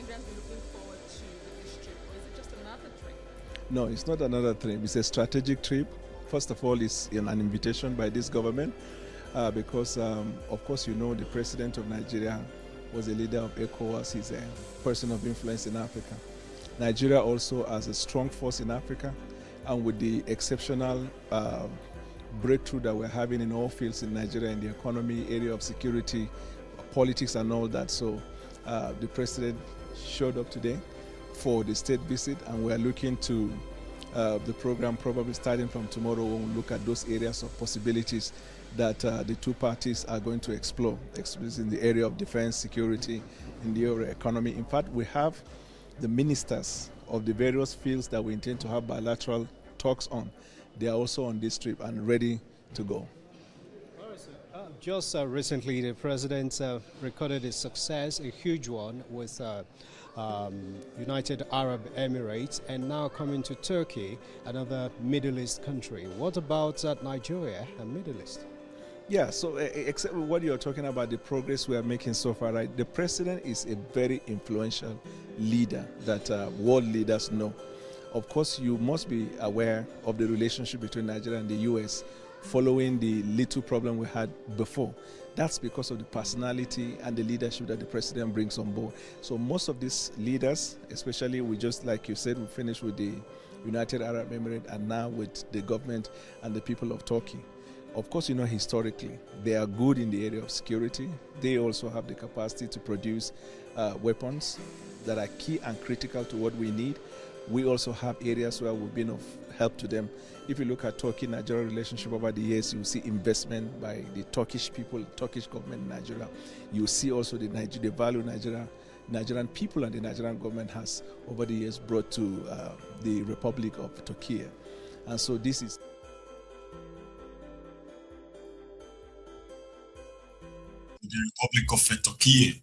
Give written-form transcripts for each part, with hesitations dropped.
Nigerians be looking forward to with this trip, or is it just another trip? No, it's not another trip. It's a strategic trip. First of all, it's an invitation by this government because, of course, you know, the president of Nigeria was a leader of ECOWAS. He's a person of influence in Africa. Nigeria also has a strong force in Africa, and with the exceptional breakthrough that we're having in all fields in Nigeria, in the economy, area of security, politics, and all that. So the president showed up today for the state visit, and we're looking to the program probably starting from tomorrow. We'll look at those areas of possibilities that the two parties are going to explore, especially in the area of defense, security, in the area of economy. In fact, we have the ministers of the various fields that we intend to have bilateral talks on. They are also on this trip and ready to go. Just recently, the president recorded a success, a huge one, with United Arab Emirates, and now coming to Turkey, another Middle East country. What about Nigeria and Middle East? Yeah, so except what you're talking about, the progress we are making so far, right? The president is a very influential leader that world leaders know. Of course, you must be aware of the relationship between Nigeria and the U.S. following the little problem we had before. That's because of the personality and the leadership that the president brings on board. So most of these leaders, especially we just, like you said, we finished with the United Arab Emirates and now with the government and the people of Turkey. Of course, you know, historically, they are good in the area of security. They also have the capacity to produce weapons that are key and critical to what we need. We also have areas where we've been of help to them. If you look at Turkey-Nigeria relationship over the years, you see investment by the Turkish people, Turkish government in Nigeria. You see also the value Nigerian people and the Nigerian government has over the years brought to the Republic of Turkey. And so this is the Republic of Turkey.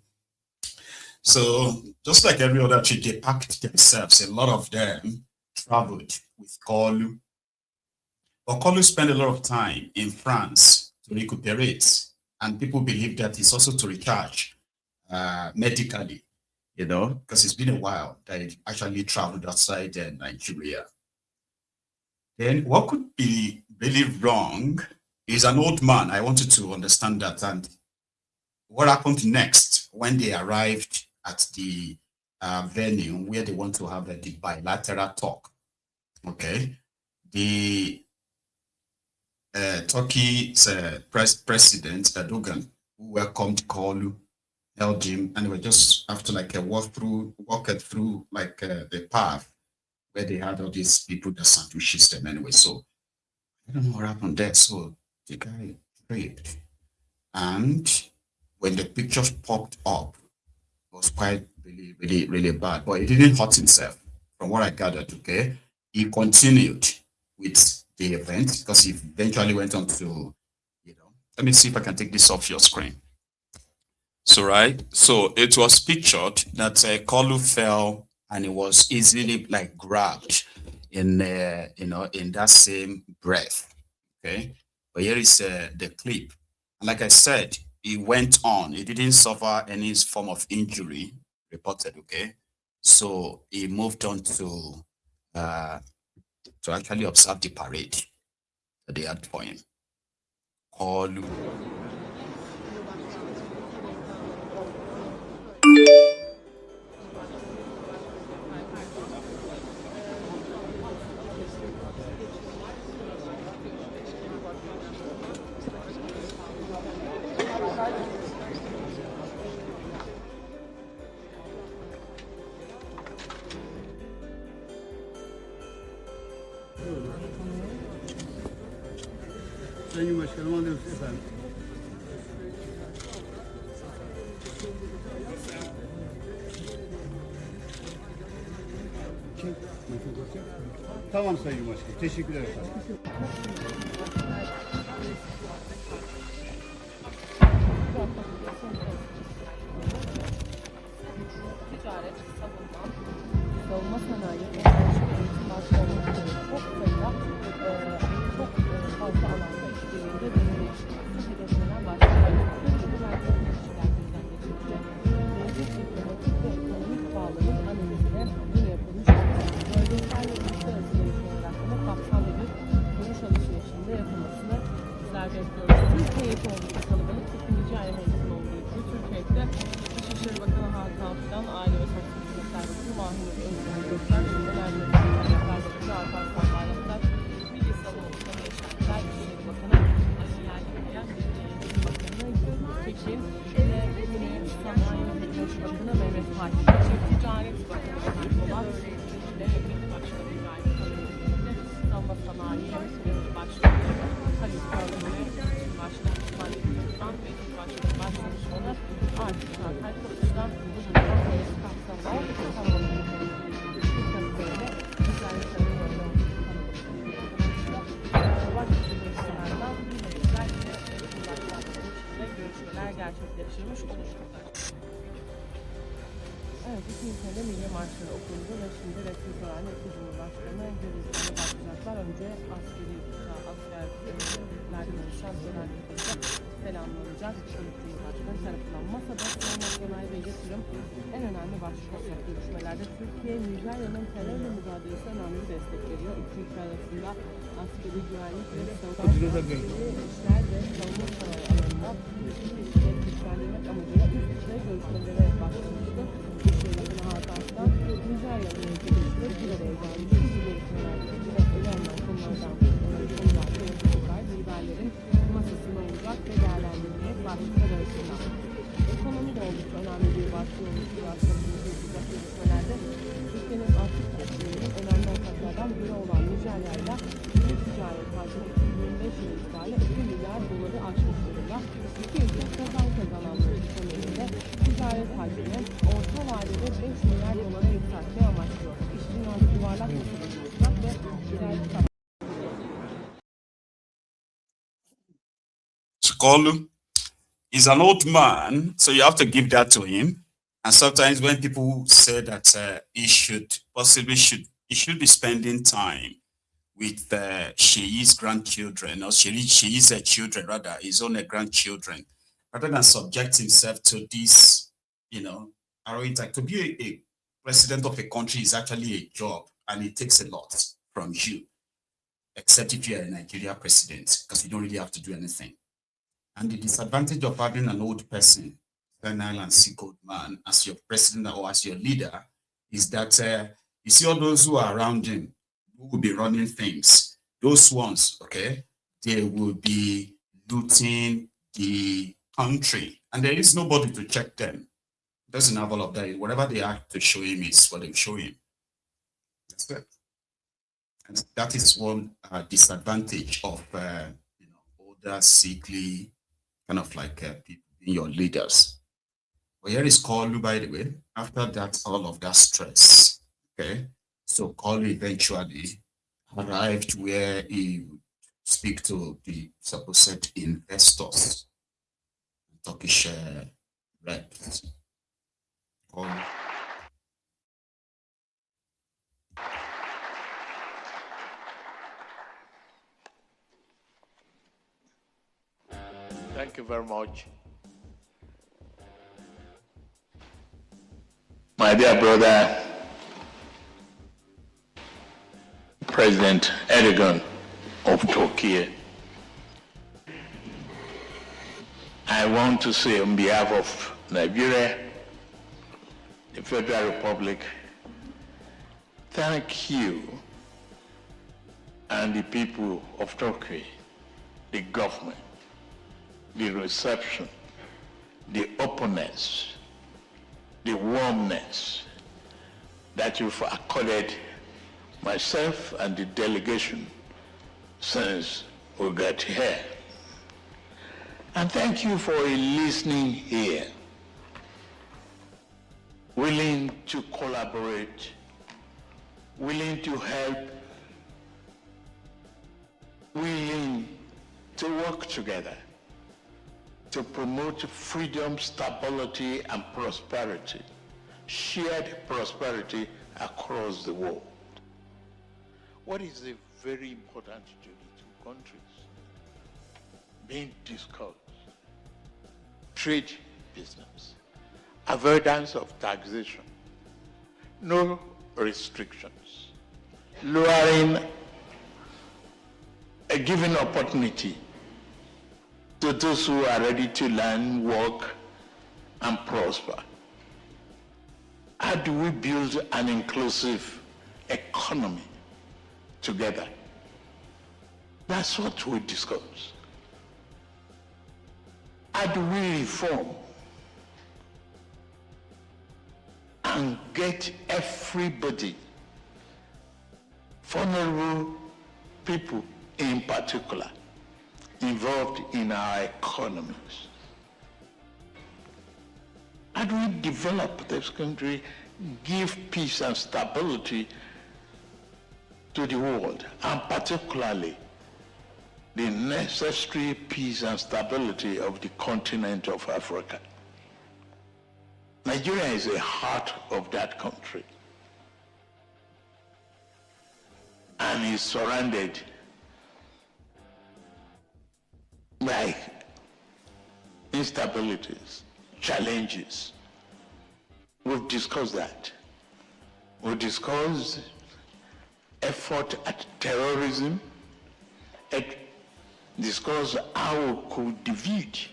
So just like every other trip, they packed themselves. A lot of them traveled with Kolu. But Kolu spent a lot of time in France to recuperate. And people believe that it's also to recharge medically, you know, because it's been a while that it actually traveled outside Nigeria. Then what could be really wrong is an old man. I wanted to understand that. And what happened next when they arrived at the venue where they want to have the bilateral talk? Okay, the Turkey's president Erdogan, who welcomed Kolu, held him, and we just after like a walked through like the path where they had all these people that sandwiches them anyway. So I don't know what happened there. So the guy prayed, and when the pictures popped up, it was quite really bad. But he didn't hurt himself, from what I gathered. Okay, he continued with the event because he eventually went on to, you know. Let me see if I can take this off your screen. So right, so it was pictured that Kolu fell and it was easily like grabbed in in that same breath. Okay, but here is the clip. And like I said, he went on. He didn't suffer any form of injury reported. Okay, so he moved on to actually observe the parade that they had for him. Kolu. Sayın Başkanım alıyoruz efendim. Tamam Sayın Başkanım. Teşekkürler efendim. Ticaret, savunma sanayi, enerji, eğitim başlarının çok sayıda çok fazla alanda işbirliğinde derinleştirilmesi hedeflenen başlıklar. Türkiye'de merkez ilişkiler gözden geçirecek. Gelecek diplomatik ve ekonomik bağlar serveti mahir özgürlüğü göster, enerji yakardaki Alparslan Bayraktar, Milli Savunma Yaşantılar İşleri Bakanı Aşiler Gürgen, Bakanı Tekin ve yine Sanayi ve Teknoloji Bakanı Mehmet Fatih, Çift Ticaret Bakanı Ömer Polat, Devlet Başkanı İbrahim Kalın'ın Savunma Sanayi Başkanı Halil Kağan'ın Başkanı İsmail Kılıçdan ve Başkanı Başkanı artık zaten kapısından bulunan kapsamlar tamamlanıyor. Görüşmeler gerçekleştirmiş olacaklar. Evet, iki ülkede milli marşları okundu ve şimdi resmi törenle iki Cumhurbaşkanı görüşmeye başlayacaklar. Önce askerlerden oluşan törenlerinde selamlanacak ilk Cumhurbaşkanı tarafından. Masada savunma sanayi ve yatırım en önemli başlık olacak görüşmelerde. Türkiye, Nijerya'nın terörle mücadelesi önemli bir destek veriyor. İki ülke arasında askeri güvenlik ve savunma işler ve savunma sanayi alanında ilişkileri güçlendirmek amacıyla üst düzey görüşmelere başlamıştı. Dışişleri Hakan'dan Nijerya'nın yöneticileri bir araya gelmişti. Bu görüşmelerde yine ele alınan konulardan liderlerin masasında olacak ve değerlendirilmeye başlıklar arasında. Ekonomi de oldukça önemli bir başlık olmuştur. Aslında görüşmelerde Türkiye'nin Afrika ekonominin önemli ortaklardan biri olan Nijerya ile ticaret hacmi 2025 yılı itibariyle 2 milyar doları aşmış durumda. İki ülke kazanan ekonomide ticaret hacmini orta vadede 5 milyar dolara yükseltmeyi amaçlıyor. İş dünyası yuvarlak masada buluşacak ve ticaret Kolu is an old man, so you have to give that to him. And sometimes when people say that he should be spending time with Sheyi's grandchildren, or Sheyi's children rather, his own grandchildren, rather than subject himself to this, to be a president of a country is actually a job, and it takes a lot from you, except if you're a Nigeria president, because you don't really have to do anything. And the disadvantage of having an old person, senile and sick old man, as your president or as your leader, is that you see all those who are around him, who will be running things, those ones, okay, they will be looting the country, and there is nobody to check them. It doesn't have all of that. Whatever they have to show him is what they show him. That's it. And that is one disadvantage of older, sickly, kind of like people being your leaders. But here is Kolu, by the way. After that, all of that stress, okay? So Kolu eventually arrived where he would speak to the supposed investors, Turkish reps. Kolu. Thank you very much. My dear brother, President Erdogan of Turkey, I want to say on behalf of Nigeria, the Federal Republic, thank you and the people of Turkey, the government, the reception, the openness, the warmness that you've accorded myself and the delegation since we got here. And thank you for listening here, willing to collaborate, willing to help, willing to work together to promote freedom, stability, and prosperity, shared prosperity across the world. What is very important to the two countries being discussed? Trade, business, avoidance of taxation, no restrictions, lowering a given opportunity to those who are ready to learn, work, and prosper. How do we build an inclusive economy together? That's what we discuss. How do we reform and get everybody, vulnerable people in particular, involved in our economies? How do we develop this country, give peace and stability to the world, and particularly the necessary peace and stability of the continent of Africa? Nigeria is the heart of that country and is surrounded by instabilities, challenges. We've discussed that. We've discussed effort at terrorism, discussed how we could defeat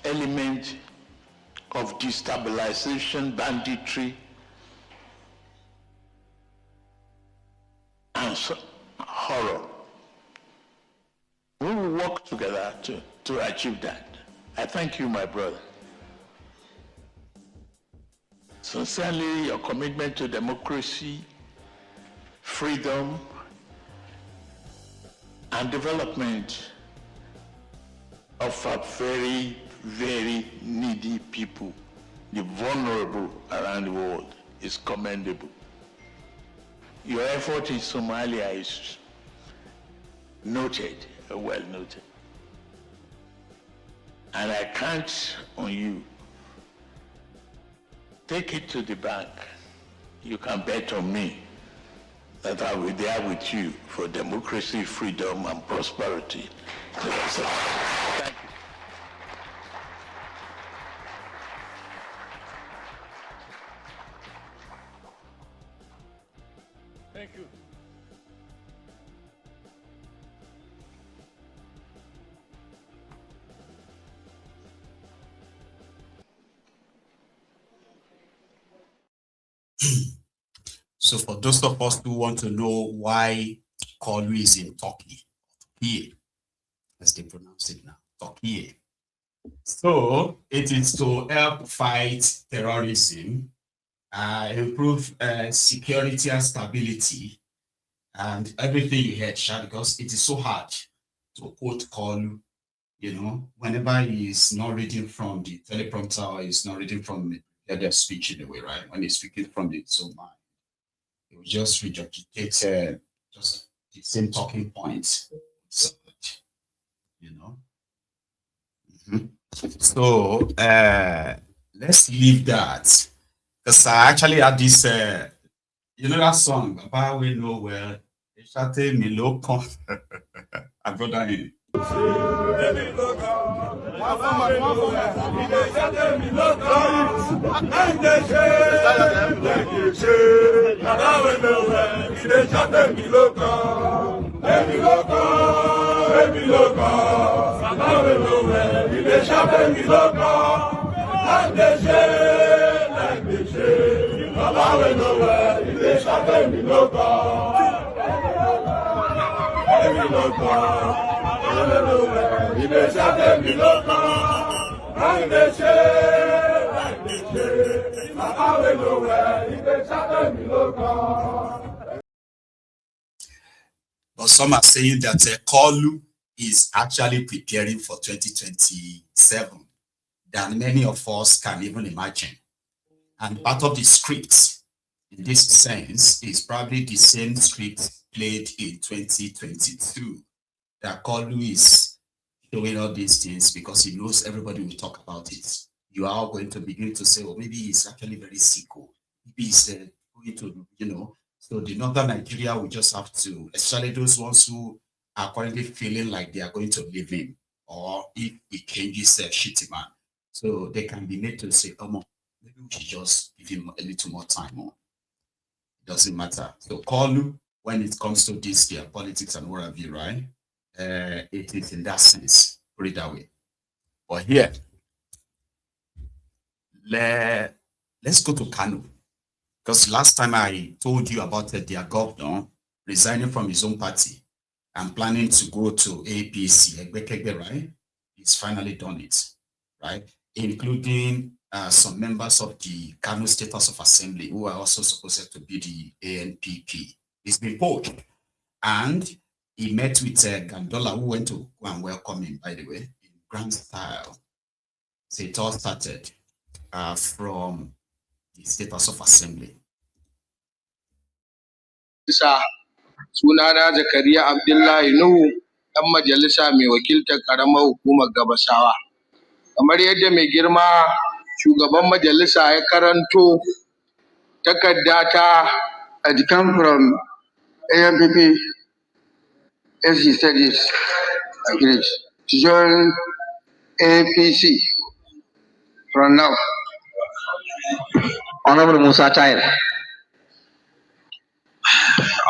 elements of destabilization, banditry, and horror. We will work together to achieve that. I thank you, my brother. Sincerely, your commitment to democracy, freedom, and development of a very, very needy people, the vulnerable around the world, is commendable. Your effort in Somalia is noted, well noted. And I count on you. Take it to the bank. You can bet on me that I will be there with you for democracy, freedom, and prosperity. Thank you. Thank you. So for those of us who want to know why Kolu is in Turkey, as they pronounce it now, Turkey. So it is to help fight terrorism, improve security and stability, and everything you heard, Sha, because it is so hard to quote Kolu, whenever he is not reading from the teleprompter or he's not reading from the speech in a way, right? When he's speaking from the own mind, he will just regurgitate just the same talking points. So, So let's leave that. Because I actually had this, that song, Baba We Know Well, Eshate Miloko. I brought that in. But some are saying that Kolu is actually preparing for 2027 than many of us can even imagine. And part of the script in this sense is probably the same script played in 2022. That Kolu is showing all these things because he knows everybody will talk about it. You are all going to begin to say, well, maybe he's actually very sick. Maybe he's going to, So the northern Nigeria will just have to, especially those ones who are currently feeling like they are going to leave him, or if he changes shitty man. So they can be made to say, come on, maybe we should just give him a little more time. It doesn't matter. So Kolu, when it comes to this politics and what have you, right? It is in that sense, put it that way. But here, let's go to Kano. Because last time I told you about their governor resigning from his own party and planning to go to APC, right? He's finally done it, right? Including some members of the Kano State House of Assembly who are also supposed to be the ANPP. He's been poached. And he met with Gandola, who went to go and welcome him, by the way, in grand style. So it all started from the State House of Assembly. Sunana Zakariya Abdullahi Nuhu, ɗan majalisa mai wakiltar ƙaramar hukumar Gabasawa. Kamar yadda mai girma shugaban majalisa ya karanto takarda ta had come from ANPP, as he said it, agreed to join APC from now. Honorable Musa Tahir.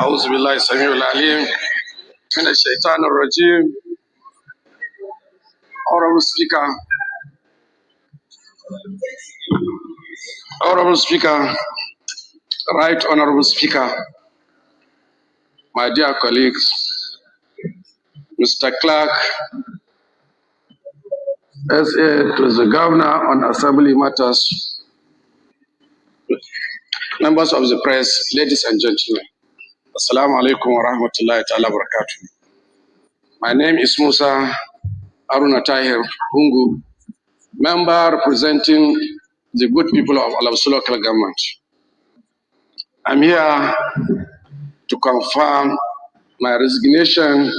أعوذ بالله السميع العليم من الشيطان الرجيم. Honorable Speaker, Right Honorable Speaker, my dear colleagues, Mr. Clerk, SA to the Governor on Assembly Matters, members of the press, ladies and gentlemen, Assalamu alaikum wa rahmatullahi ta'ala barakatuh. My name is Musa Aruna Tahir Hungu, member representing the good people of Alabsu local government. I'm here to confirm my resignation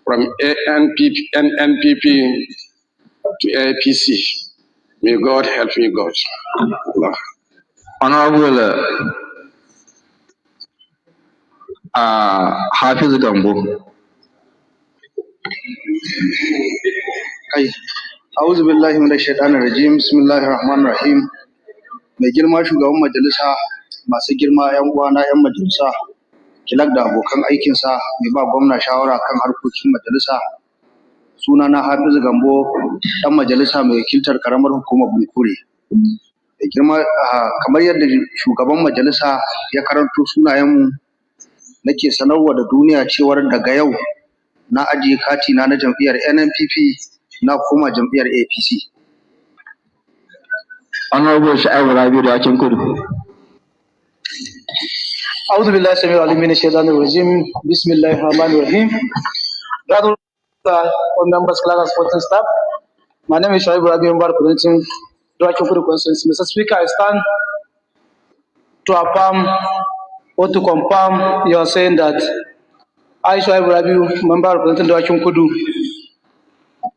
from NPP to APC. May God help me, God. Allah. Honorable Hafiz Gambo. A'udhu billahi minash shaitanir rajim. Bismillahir rahmanir rahim. Mai girma shugaban majalisa, masu girma yan uwana yan majalisa, kilak da abokan aikin sa, mai ba gwamna shawara kan harkokin majalisa. Sunana Hafiz Gambo, dan majalisa mai wakiltar karamar hukumar Bunkure. Mai girma kamar yadda shugaban majalisa ya karanto sunayenmu, nake sanarwa da duniya cewar daga yau na ajiye katina na jam'iyyar NNPP na koma jam'iyyar APC. Honorable Sha'ibu Rabiu da Akin Kudu. A'udhu billahi samir alim minash shaitanir rajim. Bismillahir rahmanir rahim. All members, clerk and supporting staff. My name is Sha'ibu Rabiu, member representing the Akin Kudu constituency. Mr. Speaker, I stand to affirm or to confirm you are saying that I, Sha'ibu Rabiu, member representing the Akin Kudu,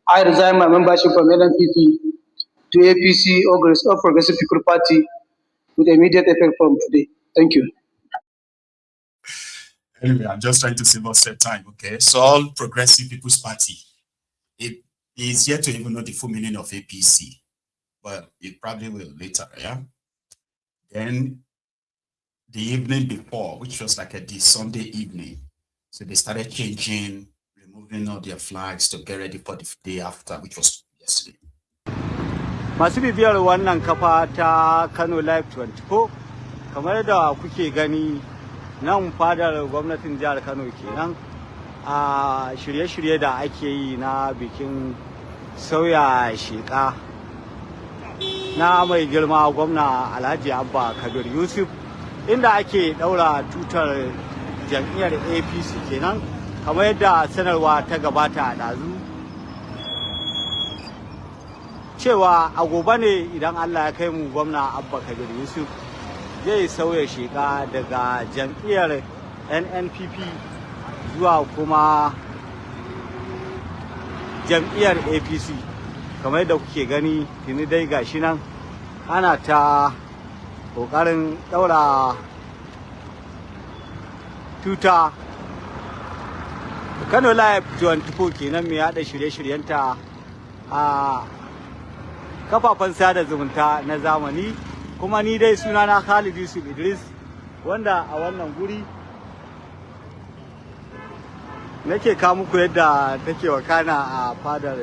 I resign my membership from NNPP to APC or Progressive People Party with immediate effect from today. Thank you. Anyway, I'm just trying to save us time, okay? So all Progressive People's Party, it is yet to even know the full meaning of APC, but it probably will later, yeah? Then the evening before, which was like the Sunday evening, so they started changing, removing all their flags to get ready for the day after, which was yesterday. Masu bibiyar wannan kafa ta Kano Live 24, kamar da kuke gani nan fadar gwamnatin jihar Kano kenan a shirye-shirye da ake yi na bikin sauya sheka na mai girma gwamna Alhaji Abba Kabir Yusuf, inda ake daura tutar jam'iyyar APC kenan kamar yadda sanarwa ta gabata a ɗazu cewa a gobe ne idan Allah ya kai mu gwamna Abba Kabir Yusuf zai sauya sheka daga jam'iyyar NNPP zuwa kuma jam'iyyar APC. Kamar yadda kuke gani tuni dai gashi nan ana ta kokarin daura tuta. Kano Live 24 kenan mai hada shirye-shiryenta a kafafen sada zumunta na zamani, kuma ni dai sunana Khalid Yusuf Idris, wanda a wannan guri nake kawo muku yadda take wakana a fadar